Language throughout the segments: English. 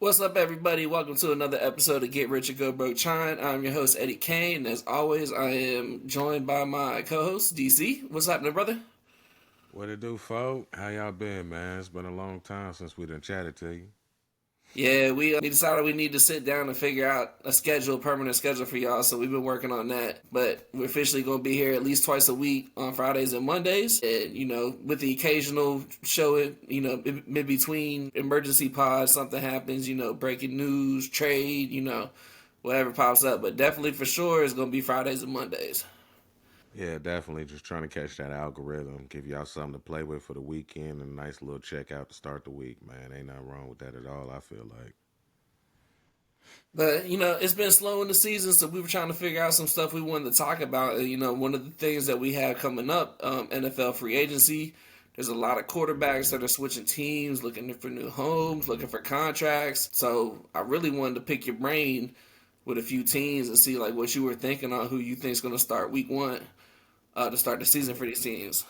What's up, everybody? Welcome to another episode of Get Rich or Go Broke Chine. I'm your host, Eddie Kane, and as always, I am joined by my co-host, DC. What's happening, brother? What it do, folk? How y'all been, man? It's been a long time since we done chatted to you. Yeah, we decided we need to sit down and figure out a permanent schedule for y'all, so we've been working on that. But we're officially going to be here at least twice a week on Fridays and Mondays. And, with the occasional show, in between emergency pods, something happens, breaking news, trade, whatever pops up. But definitely for sure, it's going to be Fridays and Mondays. Yeah, definitely. Just trying to catch that algorithm, give y'all something to play with for the weekend and a nice little checkout to start the week, man. Ain't nothing wrong with that at all, I feel like. But it's been slow in the season, so we were trying to figure out some stuff we wanted to talk about. And, one of the things that we have coming up, NFL free agency. There's a lot of quarterbacks Mm-hmm. that are switching teams, looking for new homes, looking for contracts. So I really wanted to pick your brain with a few teams and see like what you were thinking on who you think is going to start week one to start the season for these teams.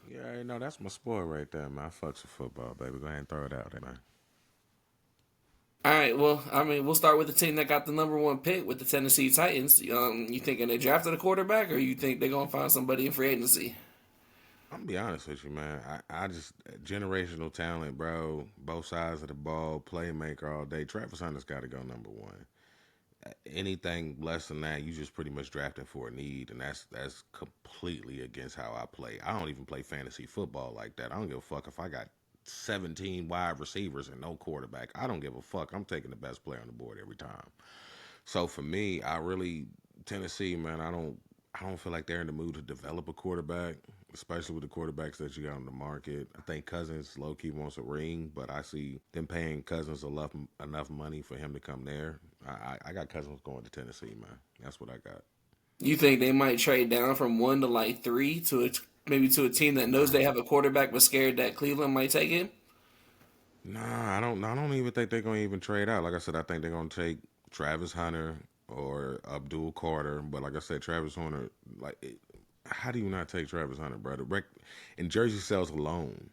Yeah, you know, that's my sport right there, man. I fucks with football, baby. Go ahead and throw it out there, man. All right, well, I mean, we'll start with the team that got the number one pick with the Tennessee Titans. You thinking they drafted a quarterback, or you think they're gonna find somebody in free agency? I'm gonna be honest with you, man. I just generational talent, bro. Both sides of the ball, playmaker all day. Travis Hunter's got to go number one. Anything less than that, you just pretty much drafting for a need, and that's completely against how I play. I don't even play fantasy football like that. I don't give a fuck if I got 17 wide receivers and no quarterback. I don't give a fuck. I'm taking the best player on the board every time. So for me, I really Tennessee, man. I don't feel like they're in the mood to develop a quarterback, especially with the quarterbacks that you got on the market. I think Cousins low key wants a ring, but I see them paying Cousins enough money for him to come there. I got Cousins going to Tennessee, man. That's what I got. You think they might trade down from one to like three to maybe to a team that knows they Nah, have a quarterback but scared that Cleveland might take him? nah, I don't. I don't even think they're gonna even trade out. Like I said, I think they're gonna take Travis Hunter or Abdul Carter. But like I said, Travis Hunter, how do you not take Travis Hunter, bro? In jersey sales alone,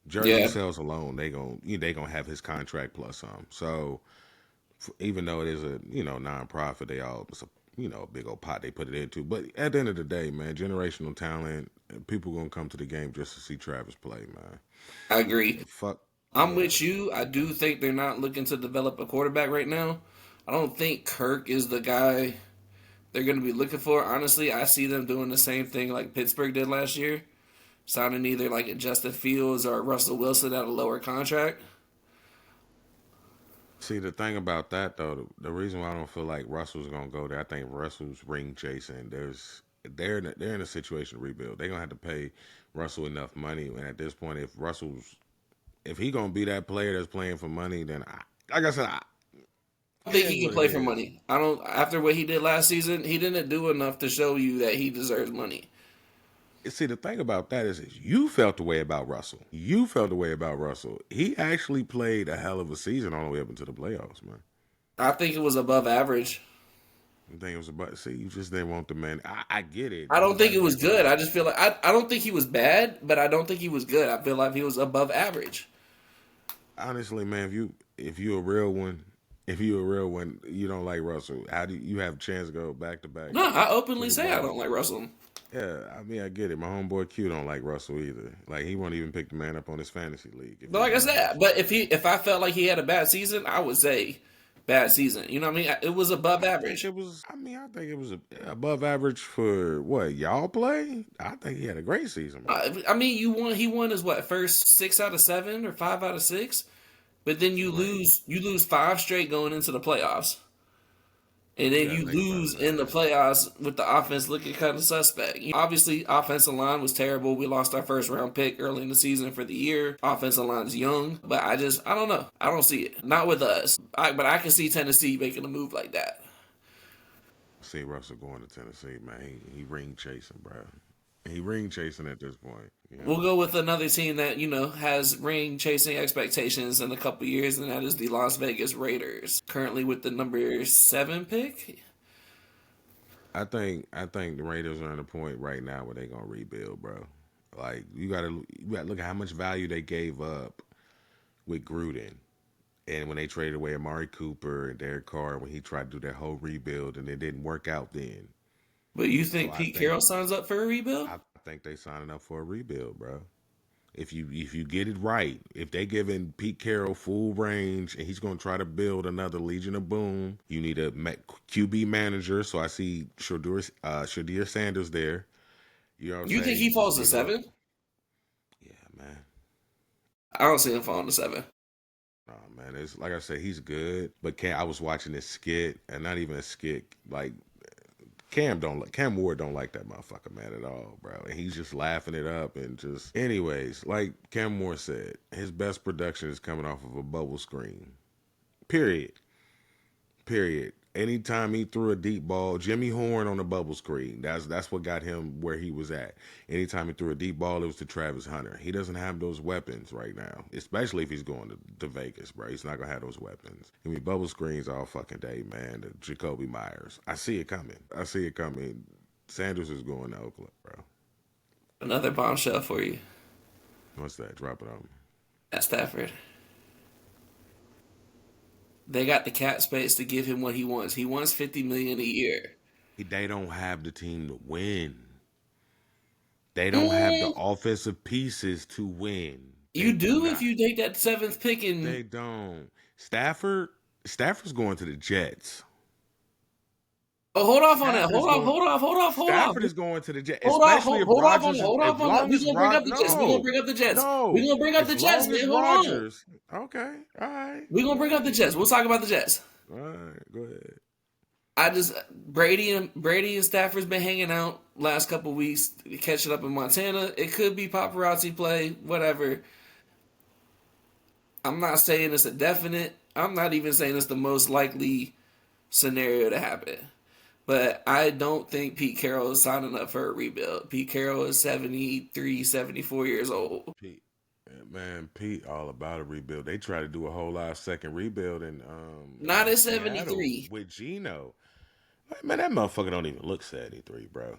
jersey Yeah, sales alone, they gonna have his contract plus some. So even though it is a nonprofit, they all it's a a big old pot they put it into. But at the end of the day, man, generational talent, people gonna come to the game just to see Travis play, man. I agree. Fuck I'm yeah. with you. I do think they're not looking to develop a quarterback right now. I don't think Kirk is the guy they're going to be looking for. Honestly, I see them doing the same thing like Pittsburgh did last year, signing either like a Justin Fields or Russell Wilson at a lower contract. See the thing about that though, the reason why I don't feel like Russell's gonna go there, I think Russell's ring chasing. They're in a situation to rebuild. They're gonna have to pay Russell enough money, and at this point, if he gonna be that player that's playing for money, then like I said, I it think is he can what it play for is. money. I don't. After what he did last season, he didn't do enough to show you that he deserves money. See, the thing about that is you felt the way about Russell. You felt the way about Russell. He actually played a hell of a season all the way up into the playoffs, man. I think it was above average. The thing was about see, you just didn't want the man. I get it. I don't You got think to it was get rid good. of. I just feel like I don't think he was bad, but I don't think he was good. I feel like he was above average. Honestly, man, if you a real one, if you a real one, you don't like Russell. How do you have a chance to go back to back No, I openly Super say I Bowls? don't like Russell. Yeah, I mean, I get it. My homeboy Q don't like Russell either. Like he won't even pick the man up on his fantasy league if But he like I don't like said, Russell. but if I felt like he had a bad season, I would say bad season. You know what I mean? It was above I think average. it was. I mean, I think it was above average for what y'all play. I think he had a great season, man. I mean, he won his what first 6 out of 7 or 5 out of 6, but then Right. you lose five straight going into the playoffs. And You then got to you think about it, lose in the man. playoffs with the offense looking kind of suspect. Obviously, offensive line was terrible. We lost our first round pick early in the season for the year. Offensive line's young, but I don't know. I don't see it. Not with us. But I can see Tennessee making a move like that. See Russell going to Tennessee, man. He ring chasing, bro. He ring chasing at this point. We'll go with another team that has ring chasing expectations in a couple years, and that is the Las Vegas Raiders. Currently with the number 7 pick. I think the Raiders are at a point right now where they're gonna rebuild, bro. Like you gotta look at how much value they gave up with Gruden. And when they traded away Amari Cooper and Derek Carr, when he tried to do that whole rebuild and it didn't work out then. But you So think I Pete think Carroll signs up for a rebuild? I think they signing up for a rebuild, bro. If you get it right, if they giving Pete Carroll full range and he's going to try to build another Legion of Boom, you need a QB manager. So I see Shadir Sanders there. You know what I'm You think saying? You he just falls to need a 7? yeah, man. I don't see him falling to 7. Oh man, it's like I said, he's good. But I was watching this skit, and not even a skit. Like Cam Ward don't like that motherfucker man at all, bro. And he's just laughing it up and just. Anyways, like Cam Moore said, his best production is coming off of a bubble screen. Period. Period. Anytime he threw a deep ball, Jimmy Horn on the bubble screen. That's what got him where he was at. Anytime he threw a deep ball, it was to Travis Hunter. He doesn't have those weapons right now, especially if he's going to Vegas, bro. He's not gonna have those weapons. I mean, bubble screens all fucking day, man. The Jacoby Myers. I see it coming. I see it coming. Sanders is going to Oakland, bro. Another bombshell for you What's that? Drop it on me. at Stafford. They got the cap space to give him what he wants. He wants 50 million a year. They don't have the team to win. They don't have the Mm, offensive pieces to win. you They do do if not. you take that 7th pick and They don't. Stafford's going to the Jets. oh, hold off on that. Stafford is going. Hold off. Stafford is going to the Jets, especially if Rodgers is. Hold As off on that. long We're as gonna bring Rod, up the Jets. We're gonna no, bring up the Jets. We're no. gonna bring up As the Jets, long man. as Hold on. Rodgers. Okay, all right. We're gonna Go bring up the ahead. Jets. We'll talk about the Jets. All right, go ahead. I just Brady and Stafford's been hanging out last couple weeks, catching up in Montana. It could be paparazzi play, whatever. I'm not saying it's a definite. I'm not even saying it's the most likely scenario to happen. But I don't think Pete Carroll is signing up for a rebuild. Pete Carroll is 73, 74 years old. Pete, man, Pete, all about a rebuild. They try to do a whole live second rebuild Not in at Seattle 73. with Geno. Man, that motherfucker don't even look 73, bro.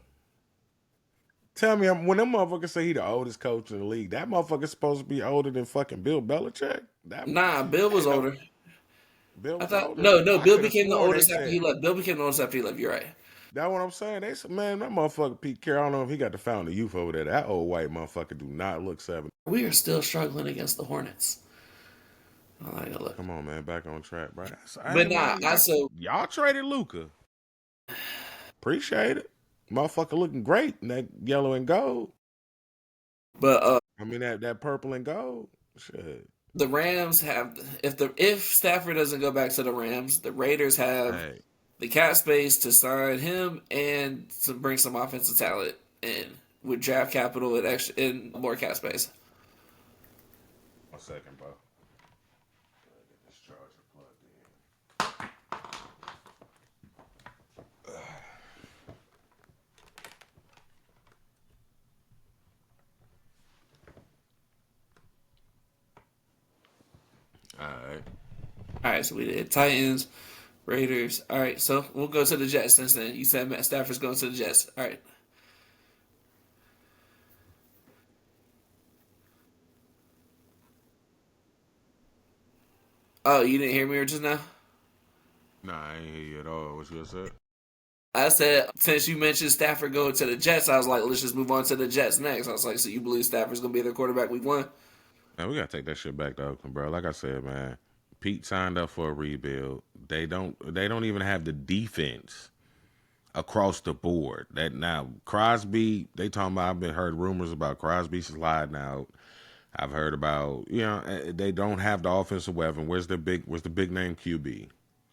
Tell me, when them motherfuckers say he the oldest coach in the league, that motherfucker's supposed to be older than fucking Bill Belichick. Nah, Bill was Ain't no older. Bill I was thought older. no, I Bill could have became the sworn they oldest after he said left. Bill became the oldest after he left. You're right. that. What I'm saying, they said, man, that motherfucker Pete Carroll. I don't know if he got the fountain of youth over there. That old white motherfucker do not look 70. We are still struggling against the Hornets. I like to look. Come on, man, back on track, bro. But Hey, nah, man, I so y'all traded Luca. Appreciate it. Motherfucker looking great in that yellow and gold. but I mean that purple and gold. Shit. the Rams have if Stafford doesn't go back to the Rams, the Raiders have Hey, the cap space to sign him and to bring some offensive talent in with draft capital and extra and more cap space. 1 second, bro. Get this charger plugged in. All right. All right, so we did Titans, Raiders. All right, so we'll go to the Jets since then. You said Matt Stafford's going to the Jets. All right. Oh, you didn't hear me just now? Nah, I ain't hear you at all. What you said? I said since you mentioned Stafford going to the Jets, I was like, let's just move on to the Jets next. I was like, so you believe Stafford's going to be their quarterback week 1? Man, we gotta take that shit back to Oakland, bro. Like I said, man, Pete signed up for a rebuild. They don't even have the defense across the board. That now Crosby, they talking about. I've been heard rumors about Crosby sliding out. I've heard about they don't have the offensive weapon. Where's the big name QB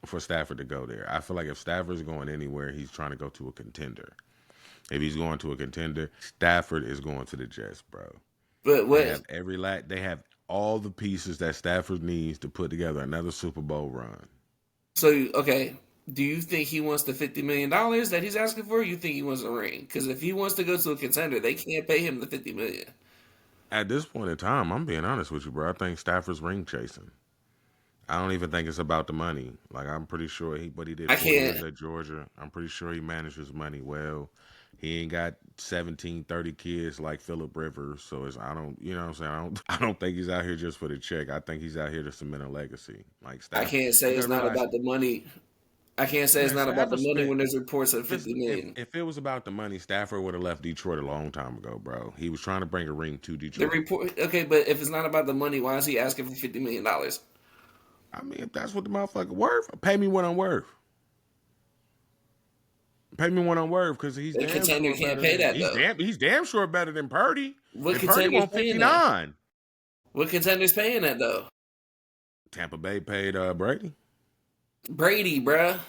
for Stafford to go there? I feel like if Stafford's going anywhere, he's trying to go to a contender. If he's going to a contender, Stafford is going to the Jets, bro. But They what? have they have all the pieces that Stafford needs to put together another Super Bowl run. So okay, do you think he wants the $50 million that he's asking for? Or you think he wants a ring? Because if he wants to go to a contender, they can't pay him the 50 million. At this point in time, I'm being honest with you, bro. I think Stafford's ring chasing. I don't even think it's about the money. Like I'm pretty sure he did I 4 years can't. at Georgia. I'm pretty sure he manages money well. He ain't got 17, 30 kids like Phillip Rivers. So I don't, you know what I'm saying? I don't think he's out here just for the check. I think he's out here to cement a legacy. Like I Stafford, can't say you got it's to not realize, about the money. I can't say it's man, not about the Stafford money spent. when there's reports of If it's 50 million. if it was about the money, Stafford would have left Detroit a long time ago, bro. He was trying to bring a ring to The Detroit. report, okay, but if it's not about the money, why is he asking for $50 million? I mean, if that's what the motherfucker worth, pay me what I'm worth. Pay me what I'm worth because he's A damn contender sure can't better pay than that though. he's damn sure better than Purdy. What And Purdy contender's won paying that? 59. What contender's paying that though? Tampa Bay paid Brady. Brady, bruh.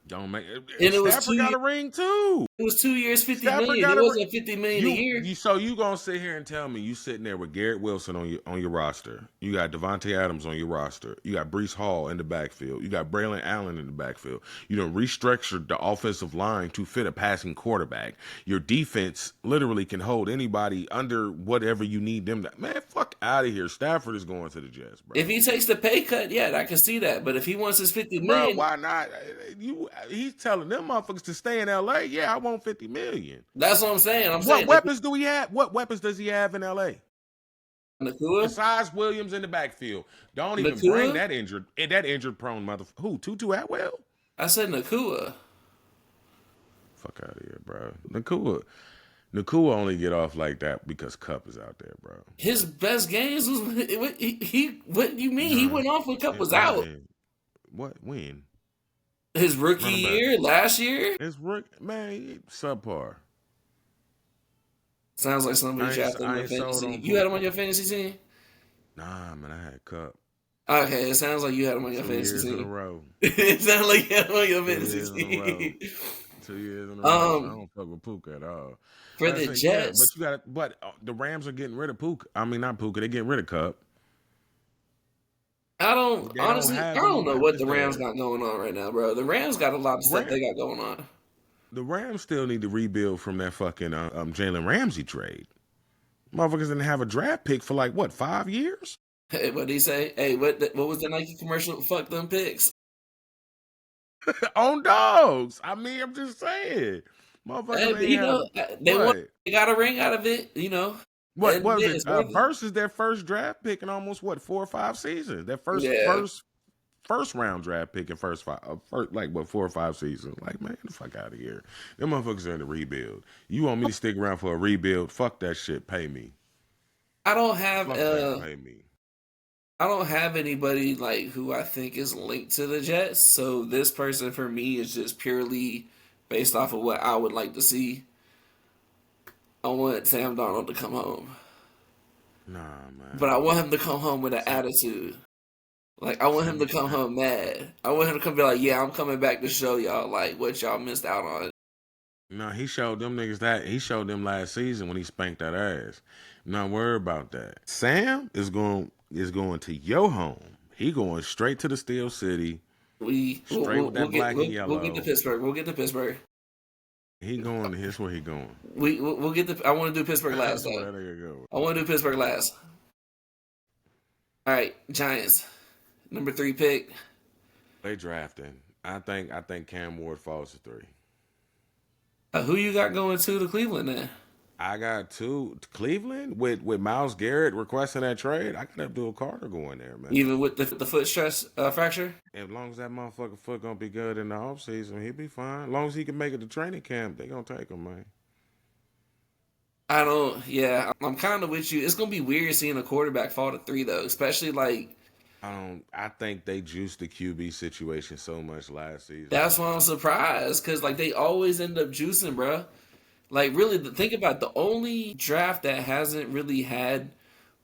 Don't make And it was Stafford got two. a ring too. It was 2 years, 50 Stafford million. got It a wasn't 50 million a year. so you gonna sit here and tell me you sitting there with Garrett Wilson on your roster. You got Devontae Adams on your roster. You got Brees Hall in the backfield. You got Braylon Allen in the backfield. You done restructured the offensive line to fit a passing quarterback. Your defense literally can hold anybody under whatever you need them to. Man, fuck out of here. Stafford is going to the Jets, bro. If he takes the pay cut, yeah, I can see that. But if he wants his 50 Bro, million, why not? He's telling them motherfuckers to stay in LA. Yeah, I want 50 million. that's what I'm saying. I'm What saying if weapons do he have? What weapons does he have in LA? Nakua, Besides Williams in the backfield. Don't even Nakua, bring that injured prone mother. Who? Tutu Atwell? I said Nakua. Fuck out of here, bro. Nakua only get off like that because Cup is out there, bro. His best games was he. What do you mean? He Nah, went off when Cup was out. when? What? When? His rookie Run him back. year, last year. It's man, subpar. Sounds like somebody drafted him I in ain't sold fantasy. on You had him on Puka. your fantasy team? Nah, man, I had Cup Okay, it sounds like you had him on your 2 fantasy years in a team. row. It sounds like you had him on your 2 years in fantasy a row. team. 2 years in a row. I Um, don't fuck with Puka at all. for Like I the said, yeah, but Jets, you got. But the Rams are getting rid of Puka. I mean, not Puka. They're getting rid of Cup. I don't They don't honestly. I have any don't know what weapons the Rams there. got going on right now, bro. The Rams got a lot of stuff Ram, they got going on. the Rams still need to rebuild from that fucking Jalen Ramsey trade. Motherfuckers didn't have a draft pick for like what 5 years Hey, what did he say? Hey, what was the Nike commercial? Fuck them picks. on dogs. I mean, I'm just saying, Hey, motherfuckers but ain't have they won. what. They got a ring out of it. What And was yeah, it? it's worth it. Versus their first draft pick in almost what 4 or 5 seasons. Their Yeah, first round draft pick in like what 4 or 5 seasons. Like man, get the fuck out of here. Them motherfuckers are in the rebuild. You want me to stick around for a rebuild? Fuck that shit. Pay me. I don't have Fuck that. Pay me. I don't have anybody like who I think is linked to the Jets. So this person for me is just purely based off of what I would like to see. I want Sam Darnold to come home, Nah, but I man. want him to come home with an Sam, attitude. Like I want him to come Sam, home mad. I want him to come be like, "Yeah, I'm coming back to show y'all like what y'all missed out on." no, he showed them niggas that. He showed them last season when he spanked that ass. Not worried about that. Sam is going to your home. He going straight to the Steel City, We we'll, straight we'll, with we'll that get black and we'll get to yellow. Pittsburgh. We'll get to Pittsburgh. He going. Here's where he going. We'll get the. I want to do Pittsburgh last That's where though. that nigga going. I want to do Pittsburgh last. All right, Giants, number 3 pick. They drafting. I think Cam Ward falls to 3. Who you got going to Cleveland then? I got 2 Cleveland with Myles Garrett requesting that trade. I got Abdul Carter going there, man. Even with the foot stress fracture? As long as that motherfucker foot gonna be good in the offseason, he'll be fine. As long as he can make it to training camp, they gonna take him, man. I don't. Yeah, I'm kind of with you. It's gonna be weird seeing a quarterback fall to 3 though, especially like I think they juiced the QB situation so much last season. that's why I'm surprised because like they always end up juicing, bruh. Like really, think about it, the only draft that hasn't really had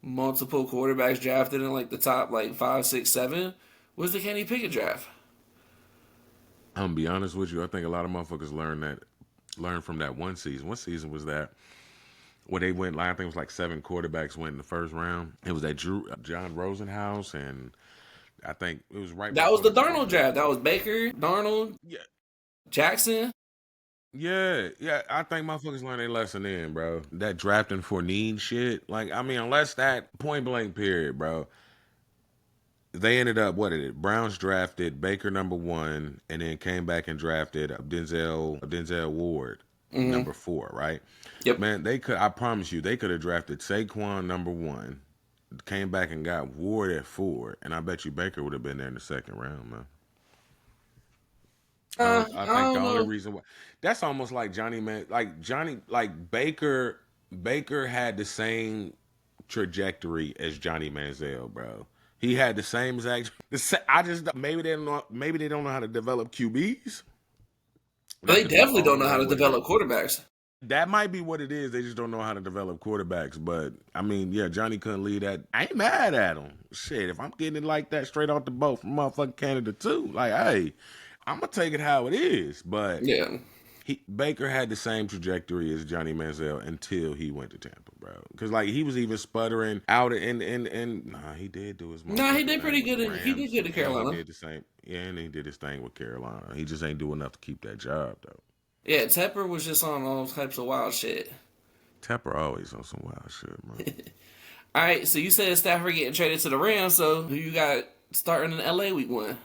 multiple quarterbacks drafted in like the top like 5, 6, 7 was the Kenny Pickett draft. I'm gonna be honest with you. I think a lot of motherfuckers learned from that one season. What season was that? Where they went, like, I think it was like 7 quarterbacks went in the first round. It was that John Rosenhaus, and I think it was right That was before the the Darnold COVID. draft. That was Baker, Darnold, Yeah, Jackson. yeah. I think motherfuckers learned their lesson in, bro. That drafting for need shit. Like, I mean, unless that point blank period, bro. They ended up what did it? Browns drafted Baker number 1, and then came back and drafted Denzel Ward. number 4, right? Yep. Man, they could. I promise you, they could have drafted Saquon number 1, came back and got Ward at 4, and I bet you Baker would have been there in the second round, man. I I think the don't only know. reason why that's almost like Johnny man, like Johnny, like Baker. Baker had the same trajectory as Johnny Manziel, bro. He had the same exact. I just maybe they don't know. Maybe they don't know how to develop QBs. That They could be definitely all don't the know how way to what it is. develop quarterbacks. That might be what it is. They just don't know how to develop quarterbacks. But I mean, yeah, Johnny couldn't lead that. I ain't mad at him. Shit, if I'm getting it like that straight off the boat from motherfucking Canada too, like, hey, I'm gonna take it how it is. But Yeah. Baker had the same trajectory as Johnny Manziel until he went to Tampa, bro. Because like he was even sputtering out in nah, he did do his Nah, he motherfucking did thing pretty with the good. He did Rams, good at and he Carolina. did the same. Yeah, and he did his thing with Carolina. He just ain't do enough to keep that job though. Yeah, Tepper was just on all types of wild shit. Tepper always on some wild shit, man. All right, so you said Stafford getting traded to the Rams. So who you got starting in LA week 1?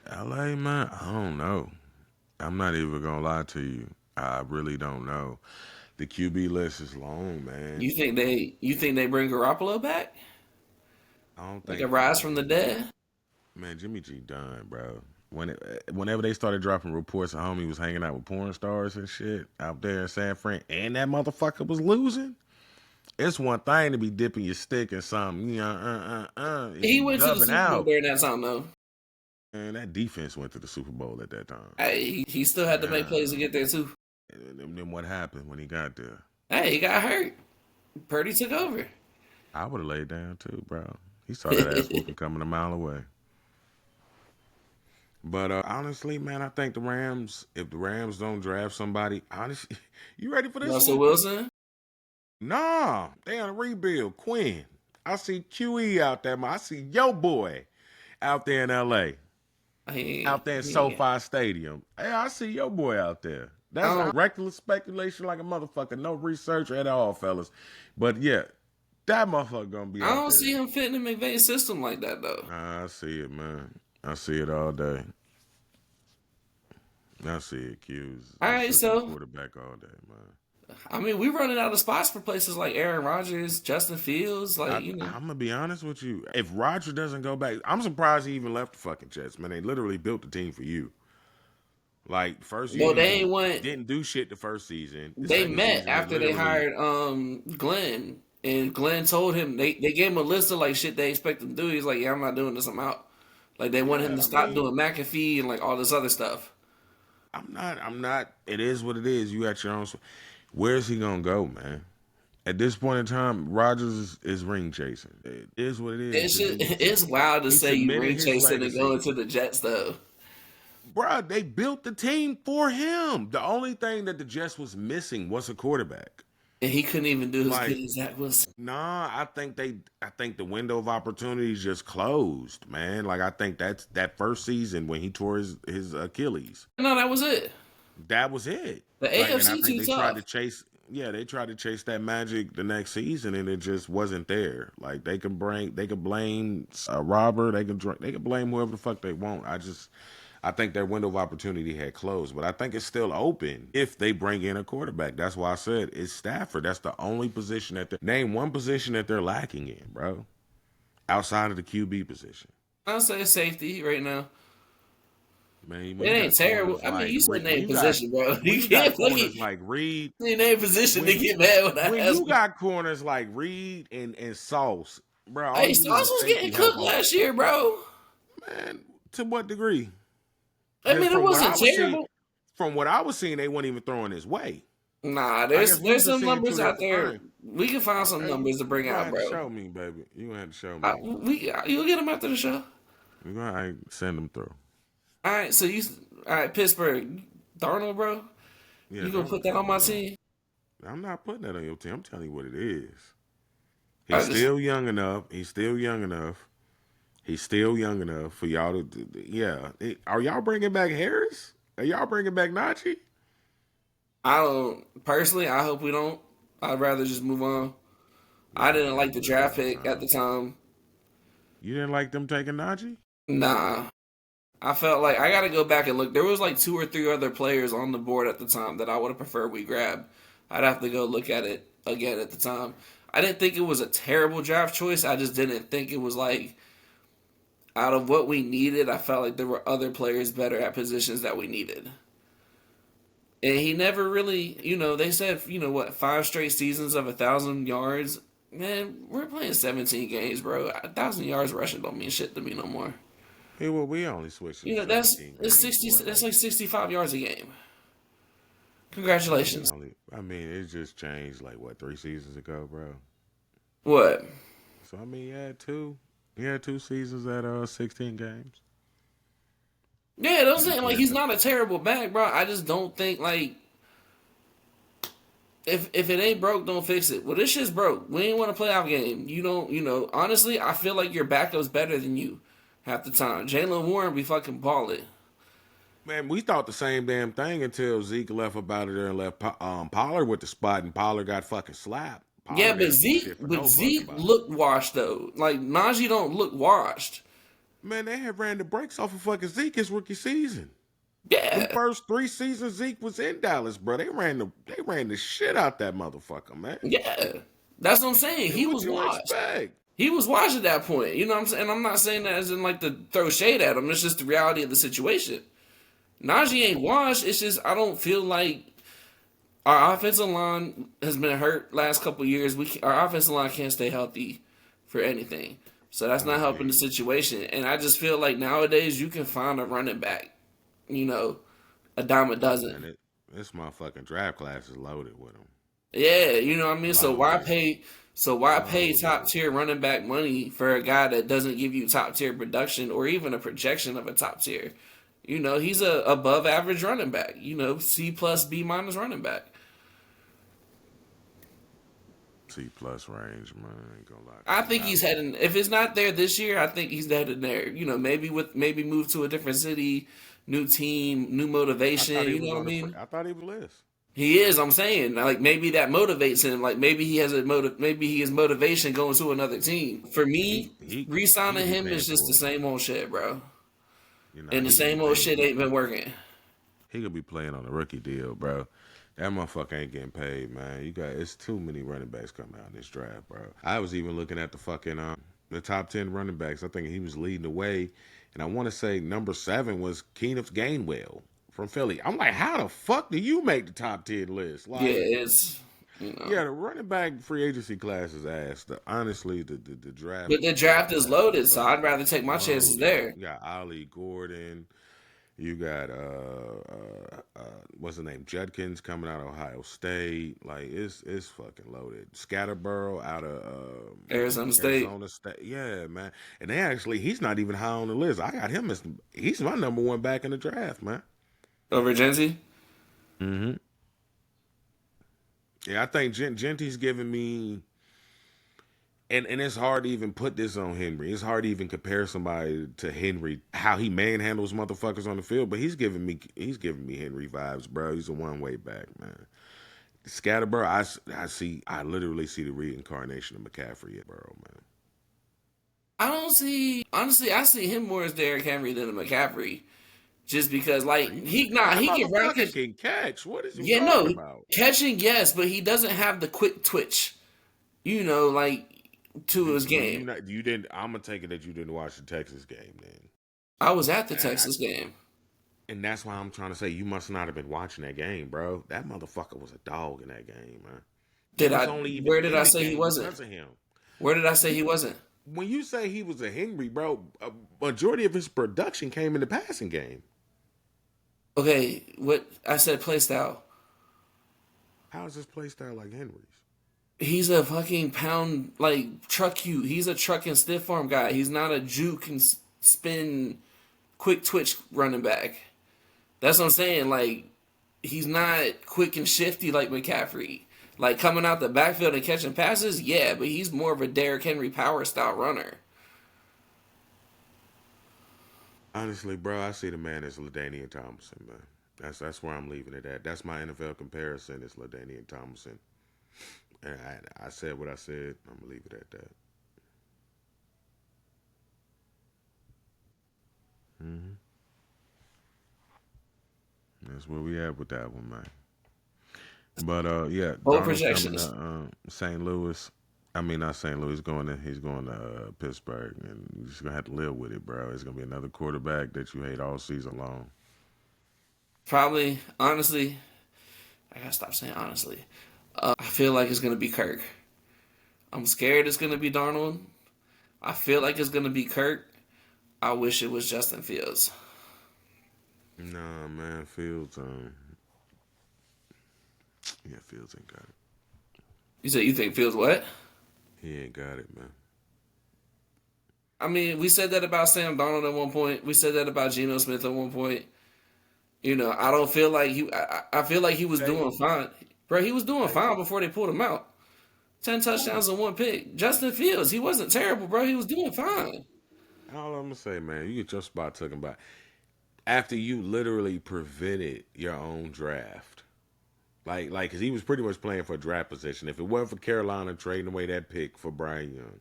LA, man, I don't know. I'm not even gonna lie to you. I really don't know. The QB list is long, man. You think they bring Garoppolo back? I don't Like a think, rise from the dead? man, Jimmy G done, bro. Whenever they started dropping reports of homie was hanging out with porn stars and shit out there in San Fran, and that motherfucker was losing. It's one thing to be dipping your stick in something, and He you went to the dubbing Super Bowl out. during that time though. And that defense went to the Super Bowl at that time. Hey, he still had to make plays to Yeah. get there too. And then what happened when he got there? Hey, he got hurt. Purdy took over. I would have laid down too, bro. He saw that ass whooping coming a mile away. But honestly, man, I think the Rams, if the Rams don't draft somebody, honestly, you ready for this Russell one? Wilson. Nah, they on a rebuild. Quinn. I see QE out there, man. I see yo boy out there in LA. Out there in He, SoFi Stadium. Hey, I see your boy out there. I That's don't, reckless speculation like a motherfucker. No research at all, fellas. But yeah, that motherfucker gonna be I out don't see there. him fitting in McVay's system like that though. I see it, man. I see it all day. I see it, Q's. All A right, system so quarterback all day, man. I mean, we running out of spots for places like Aaron Rodgers, Justin Fields, like I'm gonna be honest with you. If Roger doesn't go back, I'm surprised he even left the fucking Jets, man. They literally built the team for you. Like first no, they season, ain't want. didn't do shit the first season. The They second met season, they after they literally hired Glenn, and Glenn told him they gave him a list of like shit they expect him to do. He's like, yeah, I'm not doing this. I'm out. Like they want him yeah, to I stop mean, doing McAfee and like all this other stuff. I'm not. It is what it is. You got your own. Where's he gonna go, man? At this point in time, Rogers is ring chasing. It is what it is It's because just, it's wild to he say you submitted ring his chasing and going legacy. to the Jets though, Bruh, they built the team for him. The only thing that the Jets was missing was a quarterback. and he couldn't even do as good Like, as Zach Wilson. nah, I think the window of opportunity just closed, man. Like I think that's that first season when he tore his Achilles. No, that was it. That was it. The Like, and I AFC think too they tried tough. to chase. Yeah, they tried to chase that magic the next season, and it just wasn't there. Like they could blame Robert, they could blame whoever the fuck they want. I think their window of opportunity had closed, but I think it's still open if they bring in a quarterback. That's why I said it's Stafford. That's the only position that they name one position that they're lacking in, bro, outside of the QB position. I'll say safety right now. Man, It when you ain't got terrible. corners I mean, like you said When name position, bro. You you got can't corners play. like Reed, You name position to when get mad when I when ask you you. got corners like Reed and Sauce, bro, all Hey, you need is Sauce a was safety getting cooked helping you. last year, bro. Man, to what degree? I mean, it From what I wasn't was seeing, terrible. they weren't even throwing his way. Nah, I there's guess we was there's just some seeing two numbers out different there. things. We can find some Okay, numbers to you bring gonna out, have to bro. show me, baby. You gonna have to show me. You'll get them after the show. You gonna send them through. All right, all right, Pittsburgh, Darnold, bro. Yeah, You gonna Darnold put that on my coming, man. team? I'm not putting that on your team. I'm telling you what it is. I He's just, still young enough. He's still young enough. He's still young enough for y'all to. Yeah. Are y'all bringing back Harris? Are y'all bringing back Najee? I don't personally. I hope we don't. I'd rather just move on. I didn't like the draft pick at Nah. the time. You didn't like them taking Najee? Nah, I felt like I got to go back and look. There was like two or three other players on the board at the time that I would have preferred we grab. I'd have to go look at it again at the time. I didn't think it was a terrible draft choice. I just didn't think it was like out of what we needed. I felt like there were other players better at positions that we needed. And he never really, they said, what, 5 straight seasons of 1,000 yards. Man, we're playing 17 games, bro. 1,000 yards rushing don't mean shit to me no more. Hey, well, we only switched to That's 17 it's games. 60. What, That's like, like 65 yards a game. we Congratulations. only, I mean, it just changed like what 3 seasons ago, bro. What? So I mean, he had two seasons at 16 games. Yeah, those And he saying like played he's the not a terrible back, bro. I just don't think like if it ain't broke, don't fix it. Well, this shit's broke. We ain't want a playoff game. You don't. Honestly, I feel like your backup's better than you half the time. Jalen Warren be fucking balling. Man, we thought the same damn thing until Zeke left up out of there and left Pollard with the spot, and Pollard got fucking slapped. Yeah, Pollard but didn't do shit for no fucking body. Looked washed though. Like Najee don't look washed. Man, they had ran the brakes off of fucking Zeke his rookie season. Them Yeah, first 3 seasons Zeke was in Dallas, bro. They ran the shit out that motherfucker, man. yeah. That's what I'm saying. And He what was you washed. expect? He was washed at that point. You know what I'm saying? And I'm not saying that as in like to throw shade at him. It's just the reality of the situation. Najee ain't washed. It's just I don't feel like our offensive line has been hurt last couple years. Our offensive line can't stay healthy for anything. So that's I not helping the mean, situation. And I just feel like nowadays you can find a running back, a dime a man, dozen. this motherfucking draft class is loaded with them. Yeah, you know what I mean? Loaded. So why pay top Loaded. tier running back money for a guy that doesn't give you top tier production or even a projection of a top tier? He's a above average running back. C plus B minus running back. C plus range, man. I ain't gonna lie to I you. think he's heading. If it's not there this year, I think he's headed there. Maybe move to a different city, new team, new I motivation. thought he You know was what I on the. mean? I thought he was list. He is. I'm saying like maybe that motivates him. Like maybe he has a motive. Maybe he has motivation going to another team. For He me, he re-signing could be him paying is just the for it. same old shit, bro. And the He could be same old paying shit for ain't it. been working. He could be playing on a rookie deal, bro. That motherfucker ain't getting paid, man. It's too many running backs coming out in this draft, bro. I was even looking at the fucking the top 10 running backs. I think he was leading the way, and I want to say number 7 was Keenan Gainwell from Philly. I'm like, how the fuck do you make the top 10 list? Yeah, Like, it's you know. yeah, the running back free agency class is ass. Honestly, the draft But the draft draft is class is loaded, so so I'd rather take my chances loaded. there. You got Ali Gordon. You got what's the name? Judkins coming out of Ohio State. Like it's fucking loaded. Scatterborough out of Arizona State Arizona State. Yeah, man. And he's not even high on the list. I got him as he's my number one back in the draft, man. over Genty. Hmm. Yeah, I think Genty's giving me. And it's hard to even put this on Henry. It's hard to even compare somebody to Henry, how he manhandles motherfuckers on the field. But he's giving me Henry vibes, bro. He's a one way back, man. Scatterborough, I literally see the reincarnation of McCaffrey, bro, man. I don't see honestly. I see him more as Derrick Henry than a McCaffrey, just because like That he can rock motherfucker his. can catch. What is you Yeah, talking no, about? catching yes, but he doesn't have the quick twitch. Like to his Do you game. not? You didn't. I'm gonna take it that you didn't watch the Texas game then. I was at the I, Texas game. and that's why I'm trying to say you must not have been watching that game, bro. That motherfucker was a dog in that game, man. You Did was I? only even Where did I in the say he game wasn't? because of him. Where did I say he wasn't? When you say he was a Henry, bro, a majority of his production came in the passing game. Okay, what I said play style. How is his play style like Henry's? He's a fucking pound like truck you. He's a truck and stiff arm guy. He's not a juke and spin quick twitch running back. That's what I'm saying. Like he's not quick and shifty like McCaffrey. Like coming out the backfield and catching passes, yeah, but he's more of a Derrick Henry power style runner. Honestly, bro, I see the man as LaDainian Tomlinson, man. That's where I'm leaving it at. That's my NFL comparison is LaDainian Tomlinson. And I said what I said. I'm gonna leave it at that. Hmm. That's where we at with that one, man. But yeah, Bold Darnold's coming projections. to St. Louis. I mean, not St. Louis. He's going to Pittsburgh, and you're just gonna have to live with it, bro. It's gonna be another quarterback that you hate all season long. Probably, honestly, I gotta stop saying honestly. I feel like it's gonna be Kirk. I'm scared it's gonna be Darnold. I feel like it's gonna be Kirk. I wish it was Justin Fields. Nah, man, Fields. Yeah, Fields ain't got it. You said you think Fields what? He ain't got it, man. I mean, we said that about Sam Darnold at one point. We said that about Geno Smith at one point. You know, I don't feel like he. I feel like he was doing fine, bro. He was doing fine before they pulled him out. 10 touchdowns and 1 pick. Justin Fields, he wasn't terrible, bro. He was doing fine. All I'm gonna say, man, you get your spot taken by after you literally prevented your own draft. Like, cause he was pretty much playing for a draft position. If it wasn't for Carolina trading away that pick for Brian Young,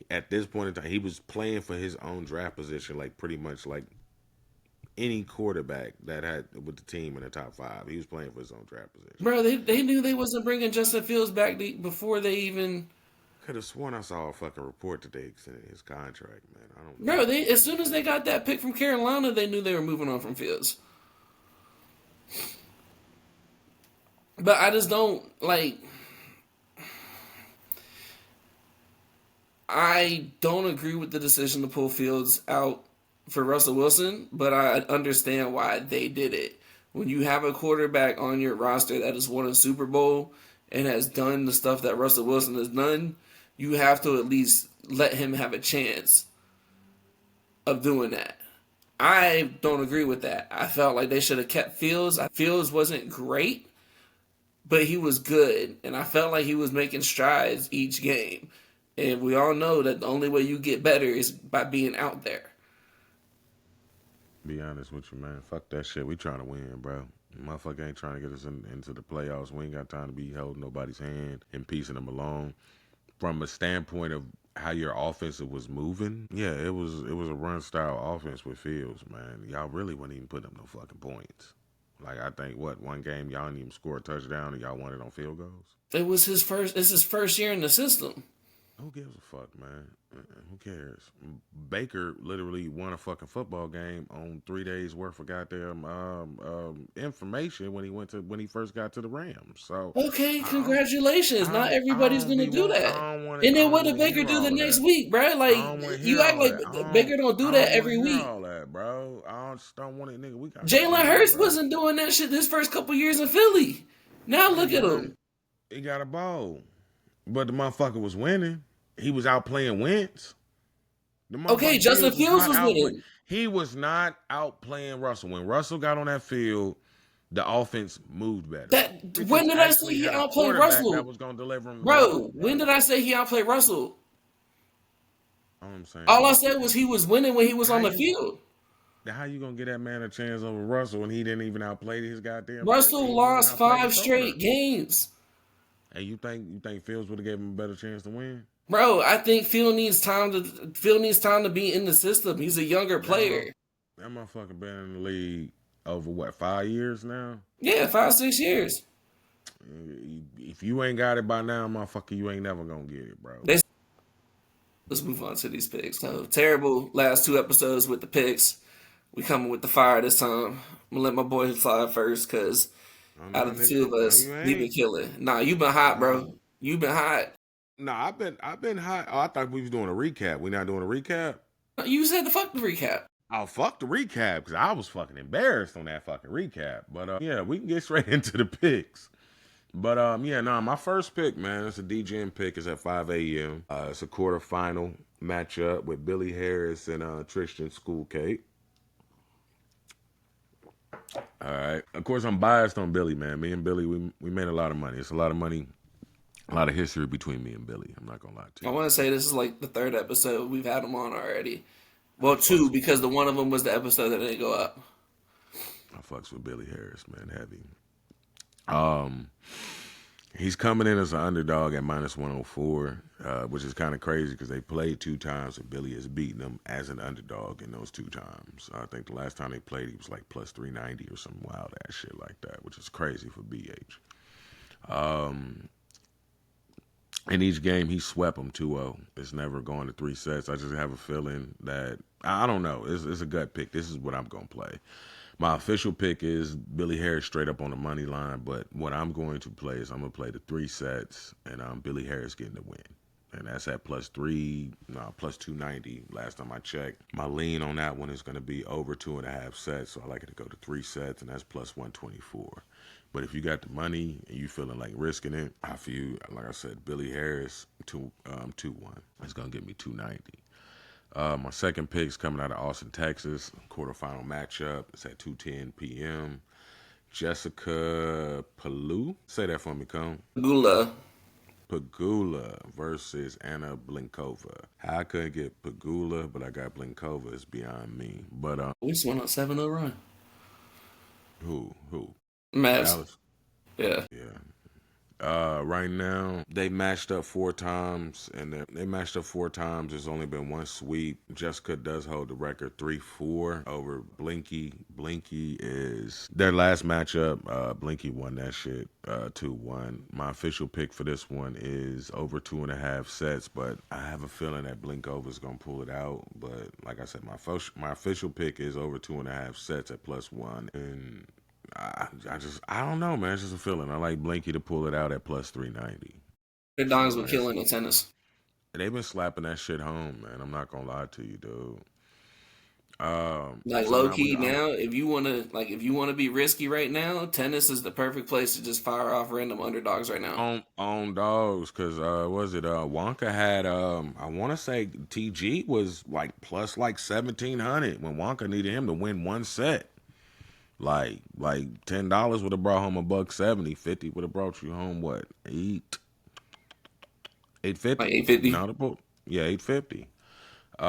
at this point in time, he was playing for his own draft position, like pretty much like any quarterback that had with the team in the top 5. He was playing for his own draft position. Bro, they knew they wasn't bringing Justin Fields back before they even. Could have sworn I saw a fucking report that they extended his contract, man. I don't. Bro, as soon as they got that pick from Carolina, they knew they were moving on from Fields. But I just don't like. I don't agree with the decision to pull Fields out for Russell Wilson, but I understand why they did it. When you have a quarterback on your roster that has won a Super Bowl and has done the stuff that Russell Wilson has done, you have to at least let him have a chance of doing that. I don't agree with that. I felt like they should have kept Fields. Fields wasn't great, but he was good, and I felt like he was making strides each game. And we all know that the only way you get better is by being out there. Be honest with you, man. Fuck that shit. We trying to win, bro. Motherfucker ain't trying to get us into the playoffs. We ain't got time to be holding nobody's hand and piecing them along. From a standpoint of how your offense was moving, yeah, it was a run style offense with Fields, man. Y'all really wouldn't even put up no fucking points. Like, I think one game y'all didn't even score a touchdown and y'all won it on field goals. It's his first year in the system. Who gives a fuck, man? Who cares? Baker literally won a fucking football game on 3 days worth of goddamn information when he first got to the Rams. So okay, congratulations. Not everybody's gonna do that. And then what did Baker do the next week, bro? Like you act like Baker don't do that every week. All that, bro. I just don't want it, nigga. We got Jalen Hurts wasn't doing that shit this first couple years in Philly. Now look at him. He got a ball, but the motherfucker was winning. He was out playing Wentz. Okay, Justin Fields was winning. He was not out playing Russell. When Russell got on that field, the offense moved better. When did I say he outplayed Russell? That was gonna deliver him. Bro, when did I say he outplayed Russell? All I said was he was winning when he was on the field. How you gonna get that man a chance over Russell when he didn't even outplay his goddamn? Russell lost 5 straight games. Hey, you think Fields would have given him a better chance to win? Bro, I think Phil needs time to be in the system. He's a younger player. That motherfucker been in the league over what, 5 years now? Yeah, 5-6 years. If you ain't got it by now, motherfucker, you ain't never gonna get it, bro. Let's move on to these picks. So terrible last 2 episodes with the picks. We coming with the fire this time. I'm gonna let my boy fly first because out of the 2 of us, he been killing. Nah, you been hot, bro. You been hot. Nah, I've been hot. Oh, I thought we was doing a recap. We not doing a recap? You said the fuck the recap. Oh, fuck the recap, because I was fucking embarrassed on that fucking recap. But yeah, we can get straight into the picks. But my first pick, man, it's a DGM pick. It's at 5 a.m. It's a quarterfinal matchup with Billy Harris and Tristan Schoolcake. All right. Of course, I'm biased on Billy, man. Me and Billy, we made a lot of money. It's a lot of money. A lot of history between me and Billy. I'm not going to lie to you. I want to say this is like the 3rd episode we've had him on already. Well, 2, because the one of them was the episode that didn't go up. I fucks with Billy Harris, man, heavy. He's coming in as an underdog at -104, which is kind of crazy because they played 2 times and Billy has beaten him as an underdog in those 2 times. I think the last time they played, he was like +390 or some wild ass shit like that, which is crazy for BH. In each game, he swept them 2-0. It's never going to 3 sets. I just have a feeling that, I don't know. It's a gut pick. This is what I'm going to play. My official pick is Billy Harris straight up on the money line, but what I'm going to play is I'm going to play the 3 sets, and Billy Harris getting the win. And that's at +290 last time I checked. My lean on that one is going to be over 2.5 sets, so I like it to go to 3 sets, and that's +124. But if you got the money and you feeling like risking it, I feel like I said, Billy Harris 2-1. It's gonna get me 290. My second pick is coming out of Austin, Texas. Quarterfinal matchup. It's at 2:10 p.m. Jessica Palou. Say that for me, Cone. Pagula versus Anna Blinkova. How I couldn't get Pagula, but I got Blinkova is beyond me. But We just went on 7-0 run. who? Mavs. Dallas. Yeah. Yeah. Right now, they matched up 4 times, and they matched up 4 times. There's only been one sweep. Jessica does hold the record 3-4 over Blinky. Blinky is their last matchup. Blinky won that shit 2-1. My official pick for this one is over 2.5 sets, but I have a feeling that Blinkova is gonna pull it out. But like I said, my official pick is over 2.5 sets at +1, and I don't know, man. It's just a feeling. I like Blinky to pull it out at +390. The So dogs were killing the tennis. they've been slapping that shit home, man. I'm not gonna lie to you, dude. Like So low now key now, if you wanna be risky right now, tennis is the perfect place to just fire off random underdogs right now. on dogs, cause was it Wonka had I want to say TG was like plus like 1,700 when Wonka needed him to win 1 set. Like $10 would have brought home $1.70. 50 would have brought you home what, 850? Like 850. No, yeah, 850.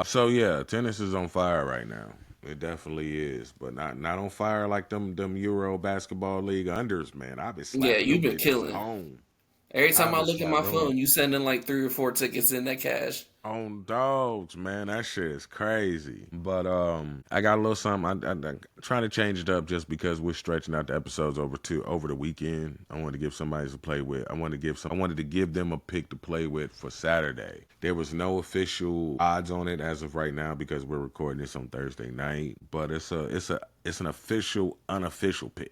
So yeah, tennis is on fire right now. It definitely is, but not on fire like them Euro basketball league unders, man. I've been Yeah, slapping you've them been bitches killing. home. Every time I've I been look at my slapping them home. phone, you sending like 3 or 4 tickets in that cash. On dogs, man, that shit is crazy. But I got a little something. I trying to change it up just because we're stretching out the episodes over the weekend. I wanted to give somebody to play with. I wanted to give them a pick to play with for Saturday. There was no official odds on it as of right now because we're recording this on Thursday night. But it's an official unofficial pick.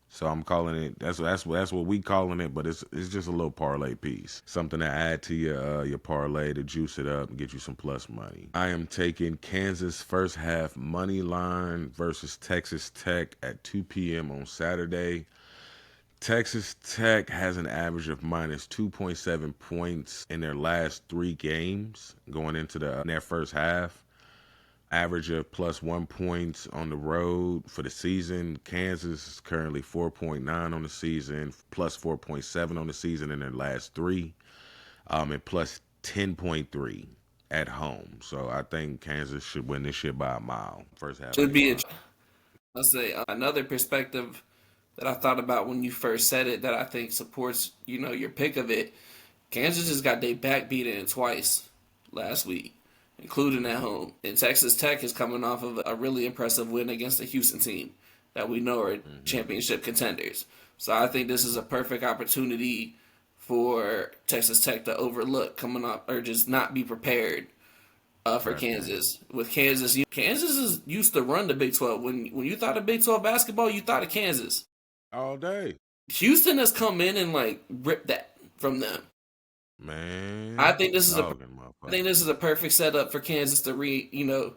So I'm calling it. That's what we calling it. But it's just a little parlay piece, something to add to your parlay to juice it up and get you some plus money. I am taking Kansas first half money line versus Texas Tech at 2 p.m. on Saturday. Texas Tech has an average of -2.7 points in their last 3 games going into their first half. Average of +1 points on the road for the season. Kansas is currently 4.9 on the season, +4.7 on the season in their last 3, and +10.3 at home. So I think Kansas should win this shit by a mile. First half Should money be a. line. Let's say another perspective that I thought about when you first said it that I think supports your pick of it. Kansas just got their back beaten twice last week, including at home. And Texas Tech is coming off of a really impressive win against the Houston team that we know are championship contenders. So I think this is a perfect opportunity for Texas Tech to overlook coming up or just not be prepared for Kansas. With Kansas, Kansas is used to run the Big 12. When you thought of Big 12 basketball, you thought of Kansas. All day. Houston has come in and like ripped that from them. Man. I think this is Dogging I think this is a perfect setup for Kansas to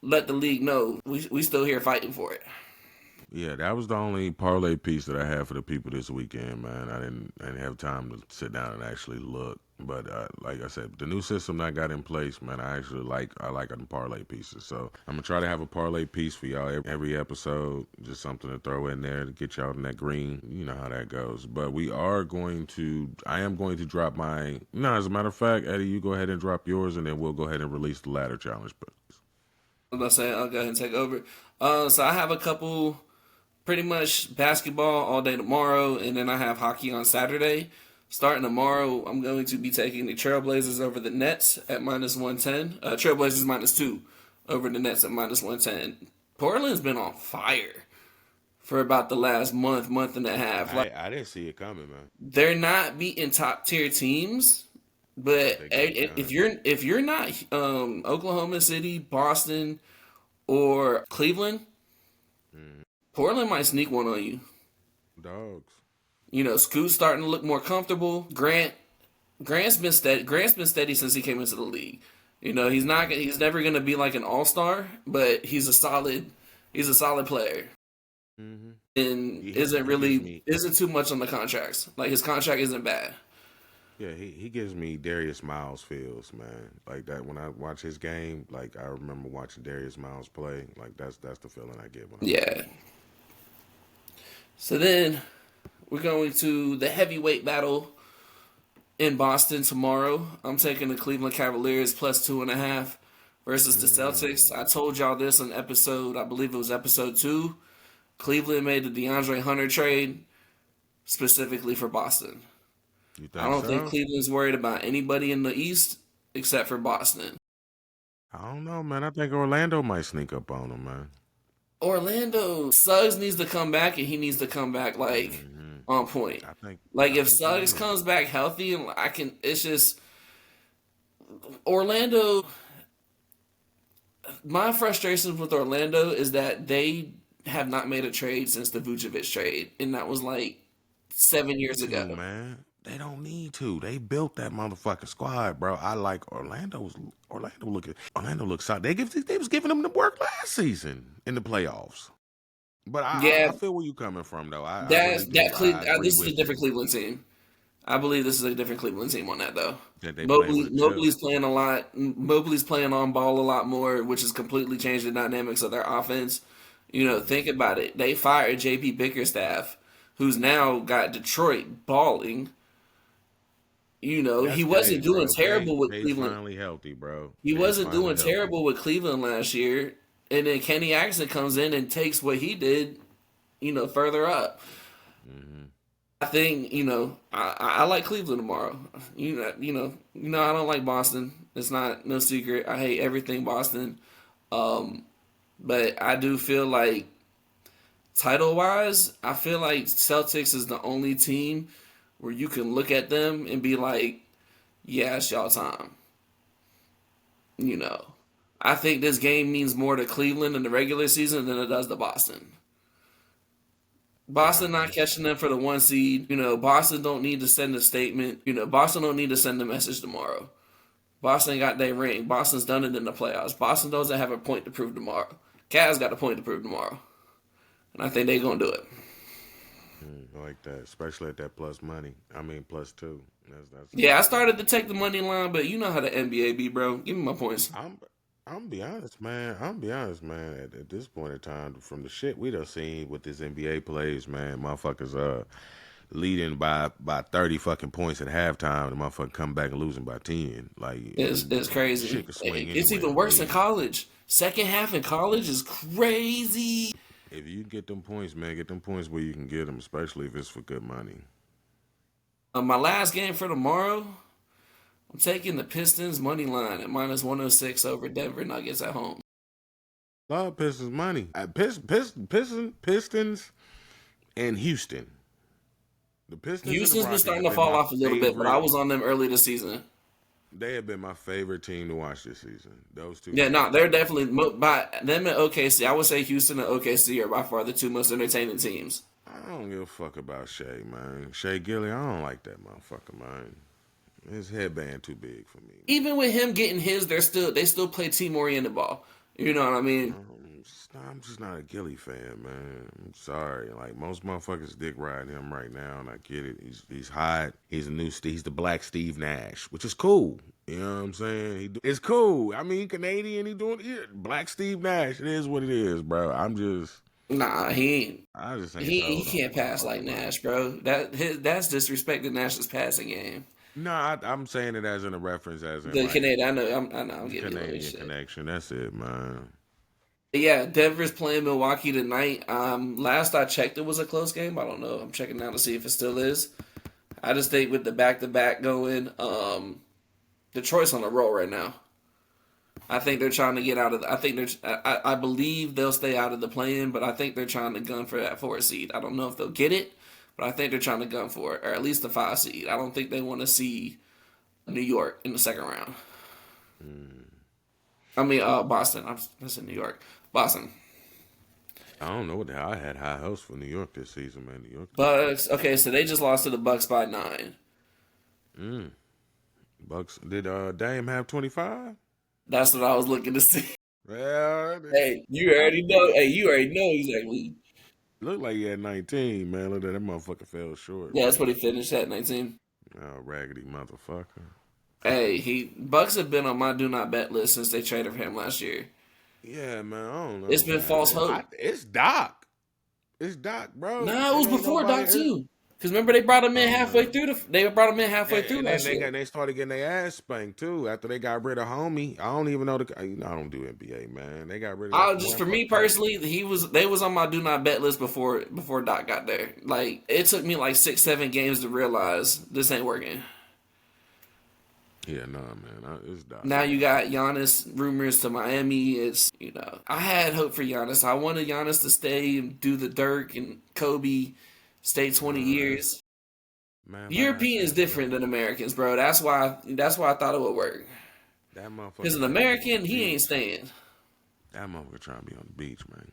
let the league know we still here fighting for it. Yeah, that was the only parlay piece that I had for the people this weekend, man. I didn't have time to sit down and actually look. But like I said, the new system that I got in place, man, I like them parlay pieces. So I'm gonna try to have a parlay piece for y'all every episode, just something to throw in there to get y'all in that green. You know how that goes. But I am going to drop my. No, as a matter of fact, Eddie, you go ahead and drop yours, and then we'll go ahead and release the ladder challenge. I'm about to say I'll go ahead and take over. So I have a couple pretty much basketball all day tomorrow, and then I have hockey on Saturday. Starting tomorrow, I'm going to be taking the Trailblazers over the Nets at -110. Trailblazers -2 over the Nets at -110. Portland's been on fire for about the last month and a half. Like, I didn't see it coming, man. they're not beating top tier teams, but They get it done. if you're not Oklahoma City, Boston, or Cleveland, Mm, Portland might sneak one on you. dogs. Scoot's starting to look more comfortable. Grant's been steady. Grant's been steady since he came into the league. He's never gonna be like an all-star, but he's a solid player, Hmm. and He gives me isn't too much on the contracts. Like, his contract isn't bad. yeah, he gives me Darius Miles feels, man. Like that when I watch his game, like I remember watching Darius Miles play. Like that's the feeling I get when I watch Yeah. So then we're going to the heavyweight battle in Boston tomorrow. I'm taking the Cleveland Cavaliers +2.5 versus the him. Celtics. I told y'all this on episode, I believe it was episode 2. Cleveland made the DeAndre Hunter trade specifically for Boston. You I think don't think so? Cleveland's worried about anybody in the East except for Boston. I don't know, man. I think Orlando might sneak up on him, man. Orlando, Suggs needs to come back, and he needs to come back like Hmm. on point. I think Like, I if think he Suggs will. comes back healthy, and it's just Orlando. My frustration with Orlando is that they have not made a trade since the Vucevic trade, and that was like 7 years ago. To man, they don't need to. They built that motherfucking squad, bro. I like Orlando looks solid. They was giving them the work last season in the playoffs. But I Yeah, feel where you coming from though. I that's really that. do. I agree This is a with you different Cleveland team. I believe this is a different Cleveland team on that though. that they playing for the chip. Mobley's playing a lot. Mobley's playing on ball a lot more, which has completely changed the dynamics of their offense. Think about it. They fired JB Bickerstaff, who's now got Detroit balling. He That's K, wasn't doing bro. terrible with K's Cleveland. finally healthy, bro. He K's wasn't finally doing healthy. terrible with Cleveland last year, and then Kenny Atkinson comes in and takes what he did, further up. Hmm. I think I like Cleveland tomorrow. I don't like Boston. It's not no secret. I hate everything Boston. But I do feel like title wise, I feel like Celtics is the only team where you can look at them and be like, yeah, it's y'all time. You know, I think this game means more to Cleveland in the regular season than it does to Boston. Boston not catching them for the 1 seed. Boston don't need to send a statement. Boston don't need to send a message tomorrow. Boston got their ring. Boston's done it in the playoffs. Boston doesn't have a point to prove tomorrow. Cavs got a point to prove tomorrow, and I think they're gonna do it. I like that, especially at that plus money. I mean, +2. Yeah, I That's started to nice. take the money line, but you know how the NBA be, bro. Give me my points. I'm I'm be honest, man. I'm be honest, man. At this point in time, from the shit we done seen with this NBA plays, man, motherfuckers leading by 30 fucking points at halftime, and motherfucker come back and losing by 10. Like It's crazy. shit could swing It's anywhere even in the worse in league. college. Second half in college is crazy. If you get them points, man, get them points where you can get them, especially if it's for good money. My last game for tomorrow, I'm taking the Pistons money line at -106 over Denver Nuggets at home. Love Pistons money. Pistons and Houston. The Pistons and the Houston's been Rockets starting have to been fall my off a little bit, but I favorite. was on them early this season. They have been my favorite team to watch this season. Those two Yeah, no, teams. they're definitely by them and OKC. I would say Houston and OKC are by far the two most entertaining teams. I don't give a fuck about Shea, man. Shea Gilly, I don't like that motherfucker, man. His headband too big for me, man. Even with him getting his, they still play team oriented ball. You know what I mean? I'm just not a Gilly fan, man. I'm sorry. Like most motherfuckers dick ride him right now, and I get it. He's hot. He's the Black Steve Nash, which is cool. You know what I'm saying? It's cool. I mean, Canadian. He doing Black Steve Nash. It is what it is, bro. Nah, I just ain't he sold on the can't pass like motherfucker, man. Nash, bro. That's disrespecting Nash's passing game. No, I'm saying it as in a reference, as in The like Canadian, I know, I'm giving you a little Canadian shit. connection. That's it, man. Yeah, Denver's playing Milwaukee tonight. Last I checked, it was a close game. I don't know. I'm checking now to see if it still is. I just think with the back to back going, Detroit's on a roll right now. I think they're trying to get out of. I think they're. I believe they'll stay out of the play-in, but I think they're trying to gun for that 4 seed. I don't know if they'll get it, but I think they're trying to gun for it, or at least the 5 seed. I don't think they want to see New York in the second round. I mean, Boston. I said New York. Boston. I don't know what the hell. I had high hopes for New York this season, man. New York. Bucks. Okay, so they just lost to the Bucks by 9. Bucks. Did Dame have 25? That's what I was looking to see. Well, Hey, you already know. Hey, you already know exactly. looked like he had 19, man. Look at that motherfucker fell short, Yeah, that's what man. he finished at 19. Oh, raggedy motherfucker. Hey, he Bucks have been on my do not bet list since they traded for him last year. Yeah, man. I don't It's know, been false man. hope. It's Doc. It's Doc, bro. Nah, it It was ain't before nobody. Doc too. Because remember they brought him in Oh halfway man. through they brought him in halfway through And then last year. they started getting their ass spanked too after they got rid of homie. I don't even know I don't do NBA, man. They got rid of that I just one for me fucking. personally, they was on my do not bet list before Doc got there. Like it took me like 6, 7 games to realize this ain't working. Yeah, nah, man. It's Doc, Now you man. got Giannis rumors to Miami. It's I had hope for Giannis. I wanted Giannis to stay and do the Dirk and Kobe, stay 20 Man, years. man, like I European is said, bro, different than Americans, bro. That's why I thought it would work. that Because motherfucker an trying to be on American, the he ain't beach. staying. That motherfucker trying to be on the beach, man.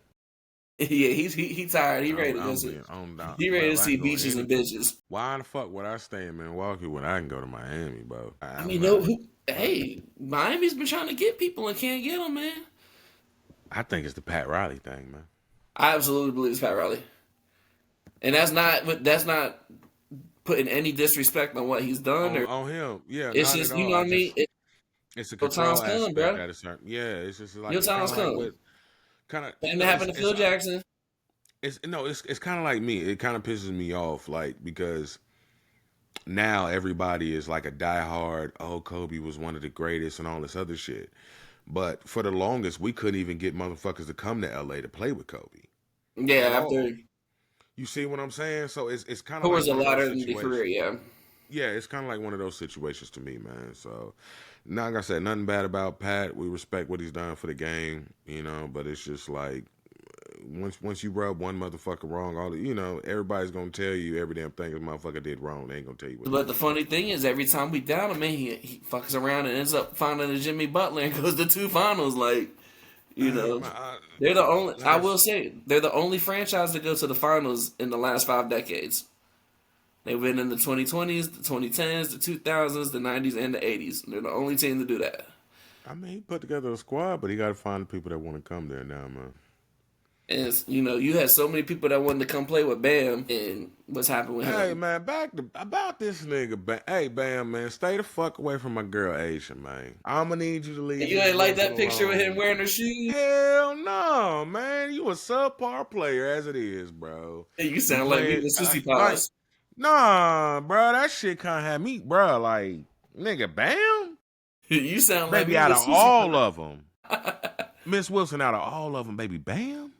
Yeah, he tired. He ready to go I'm see. being on down, He ready to bro. I see can go beaches any. and bitches. Why the fuck would I stay in Milwaukee when I can go to Miami, bro? I I'm mean, no, not. who? Fuck. Hey, Miami's been trying to get people and can't get them, man. I think it's the Pat Riley thing, man. I absolutely believe it's Pat Riley, and that's not putting any disrespect on what he's done, or On him, yeah, it's not at just you all. know what I I mean. just it's a Your time's control come, aspect bro. at a certain. Yeah, it's just like Your it's kind time's of like come. what kind of Same that happened to Phil Jackson. it's no it's kind of like me. It kind of pisses me off, like because now everybody is like a diehard. Oh, Kobe was one of the greatest and all this other shit. But for the longest, we couldn't even get motherfuckers to come to LA to play with Kobe at Yeah, after all. You see what I'm saying? So it's kind of like towards the one of those latter in the career, situations. yeah. Yeah, it's kind of like one of those situations to me, man. So, like I said, nothing bad about Pat. We respect what he's done for the game, but it's just like once you rub one motherfucker wrong, everybody's gonna tell you every damn thing this motherfucker did wrong. They ain't gonna tell you what he But the did right. funny thing is, every time we down him, man, he fucks around and ends up finding a Jimmy Butler and goes to 2 finals. Like, you Hey, know, man, they're the only. like I I will say they're the only franchise to go to the finals in the last 5 decades. They've been in the 2020s, the 2010s, the 2000s, the 90s, and the 80s. They're the only team to do that. I mean, he put together a squad, but he got to find the people that want to come there now, man. And you had so many people that wanted to come play with Bam, and what's happened with Hey him? man, back to about this nigga. Hey Bam, man, stay the fuck away from my girl Asia, man. I'ma need you to leave And you this ain't like girlfriend that picture with him alone. wearing her shoes. Hell no, man. You a subpar player as it is, bro. You You sound like me playing with Sissy like Paws. nah, bro. That shit can't have me, bro. Like nigga, Bam, You sound like baby. me Out with of Sissy all Paws. of them, Miss Wilson. Out of all of them, baby, Bam.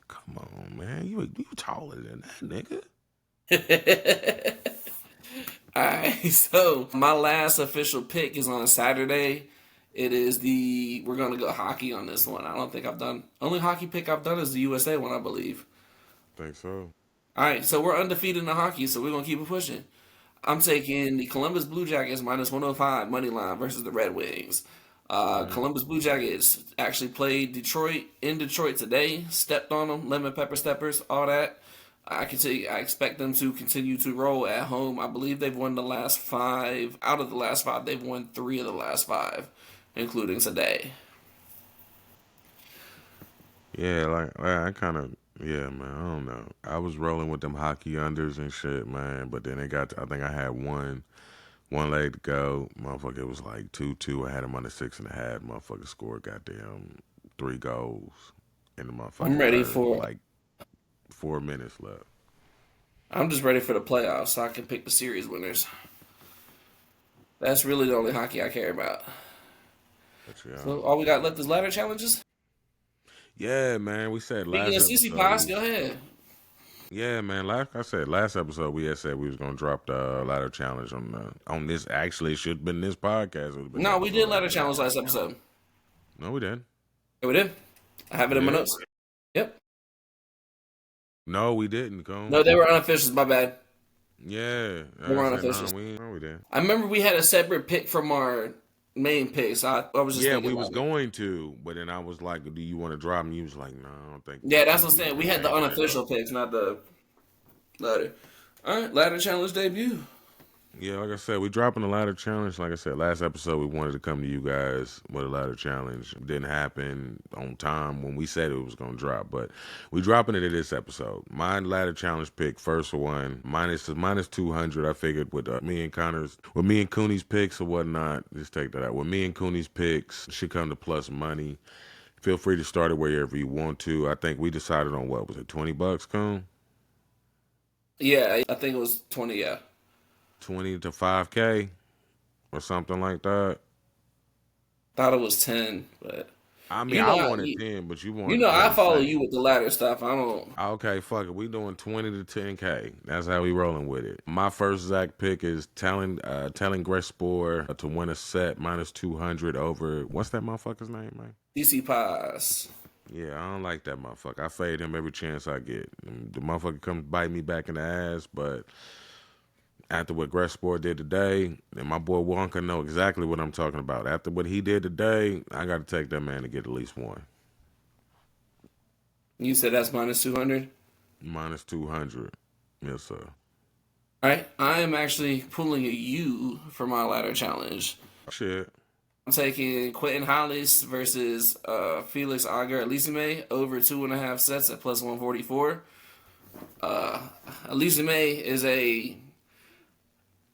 Come on, man. You taller than that, nigga. Alright, so my last official pick is on a Saturday. We're gonna go hockey on this one. I don't think I've done only hockey pick I've done is the USA one, I believe. Think so. Alright, so we're undefeated in the hockey, so we're gonna keep it pushing. I'm taking the Columbus Blue Jackets minus 105 money line versus the Red Wings. Mm. Columbus Blue Jackets actually played Detroit in Detroit today. Stepped on them, lemon pepper steppers, all that. I expect them to continue to roll at home. I believe they've won the last 5. Out of the last 5, they've won 3 of the last 5, including today. Yeah, I kind of, yeah, man. I don't know. I was rolling with them hockey unders and shit, man. But then I think I had one leg to go. Motherfucker, it was like 2-2. I had him under 6.5. Motherfucker scored goddamn 3 goals in the I'm motherfucking ready third with for. like 4 minutes left. I'm just ready for the playoffs so I can pick the series winners. That's really the only hockey I care about. But yeah, So all we got left is ladder challenges. Yeah, man. We said Speaking last of CC episode. Pies, go ahead. Yeah, man. Like I said, last episode we had said we was gonna drop the ladder challenge on this. Actually, it should have been this podcast. It would have been the No, we episode did ladder after that. challenge last episode. No, we didn't. Yeah, we did. I have it We in my did. notes. Yep. No, we didn't. No, Come. they were unofficials. My bad. Yeah, They like were I said, unofficials. no, we didn't. I remember we had a separate pick from our main picks. I was just Yeah, thinking we was about it. going to, but then I was like, "Do you want to drop?" And you was like, "No, I don't think." Yeah, that's think what I'm we saying. We should had the change that unofficial up." picks, not the ladder. All right, ladder challenge debut. Yeah, like I said, we dropping the ladder challenge. Like I said, last episode we wanted to come to you guys with a ladder challenge. It didn't happen on time when we said it was gonna drop, but we dropping it in this episode. My ladder challenge pick, first one, minus 200. I figured with me and Cooney's picks or whatnot, just take that out. With me and Cooney's picks, should come to plus money. Feel free to start it wherever you want to. I think we decided on what was it, $20, Coon? Yeah, I think it was 20. Yeah, 20 to 5K or something like that. thought it was 10, but I mean, you know, I wanted 10, but you you wanted know, to play I it follow safe. you with the ladder stuff. I don't. Okay, fuck it. We doing 20 to 10K. That's how we rolling with it. My first Zach pick is telling Grespor to win a set minus 200 over, what's that motherfucker's name, man? DC Pies. Yeah, I don't like that motherfucker. I fade him every chance I get. And the motherfucker comes bite me back in the ass, but after what Grespor did today, and my boy Wonka know exactly what I'm talking about. After what he did today, I got to take that man to get at least one. You said that's minus 200. Minus 200. Yes, sir. All right, I am actually pulling a U for my ladder challenge. Shit. I'm taking Quentin Hollis versus Felix Auger Alisime over 2.5 sets at plus 144. Alisime is a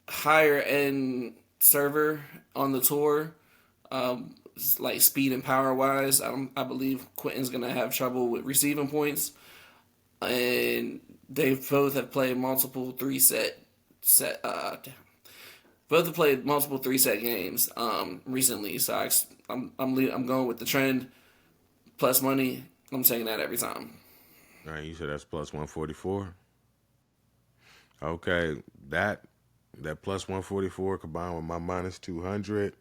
higher end server on the tour, like speed and power wise. I believe Quentin's gonna have trouble with receiving points, and they both have played multiple both have played multiple 3-set games recently. So I'm going with the trend plus money. I'm taking that every time. All right, you said that's plus 144. Okay, that plus 144 combined with my minus 200,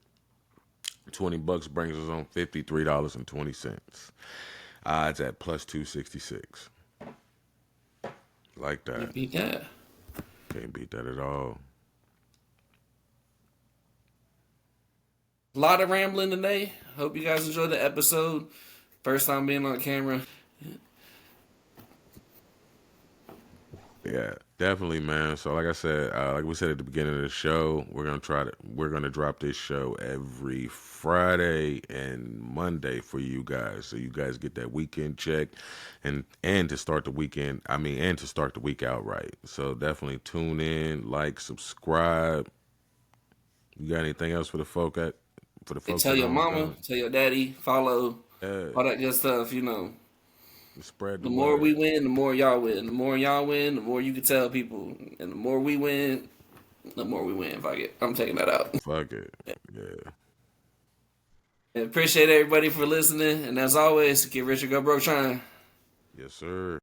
$20 brings us on $53.20. Odds at plus 266. Like that. Can't beat that. Can't beat that at all. A lot of rambling today. Hope you guys enjoyed the episode. First time being on camera. Yeah, definitely, man. So, like I said, like we said at the beginning of the show, we're gonna drop this show every Friday and Monday for you guys, so you guys get that weekend check, and to start the weekend. And to start the week out right. So definitely tune in, like, subscribe. You got anything else for the folk at? For the folks Tell at your home, mama, tell your daddy, follow, all that good stuff. spread The the more word. we win, the more y'all win. The more y'all win, the more you can tell people. And the more we win, the more we win. I'm taking that out. Fuck it. Yeah. And appreciate everybody for listening. And as always, get rich or go broke trying. Yes, sir.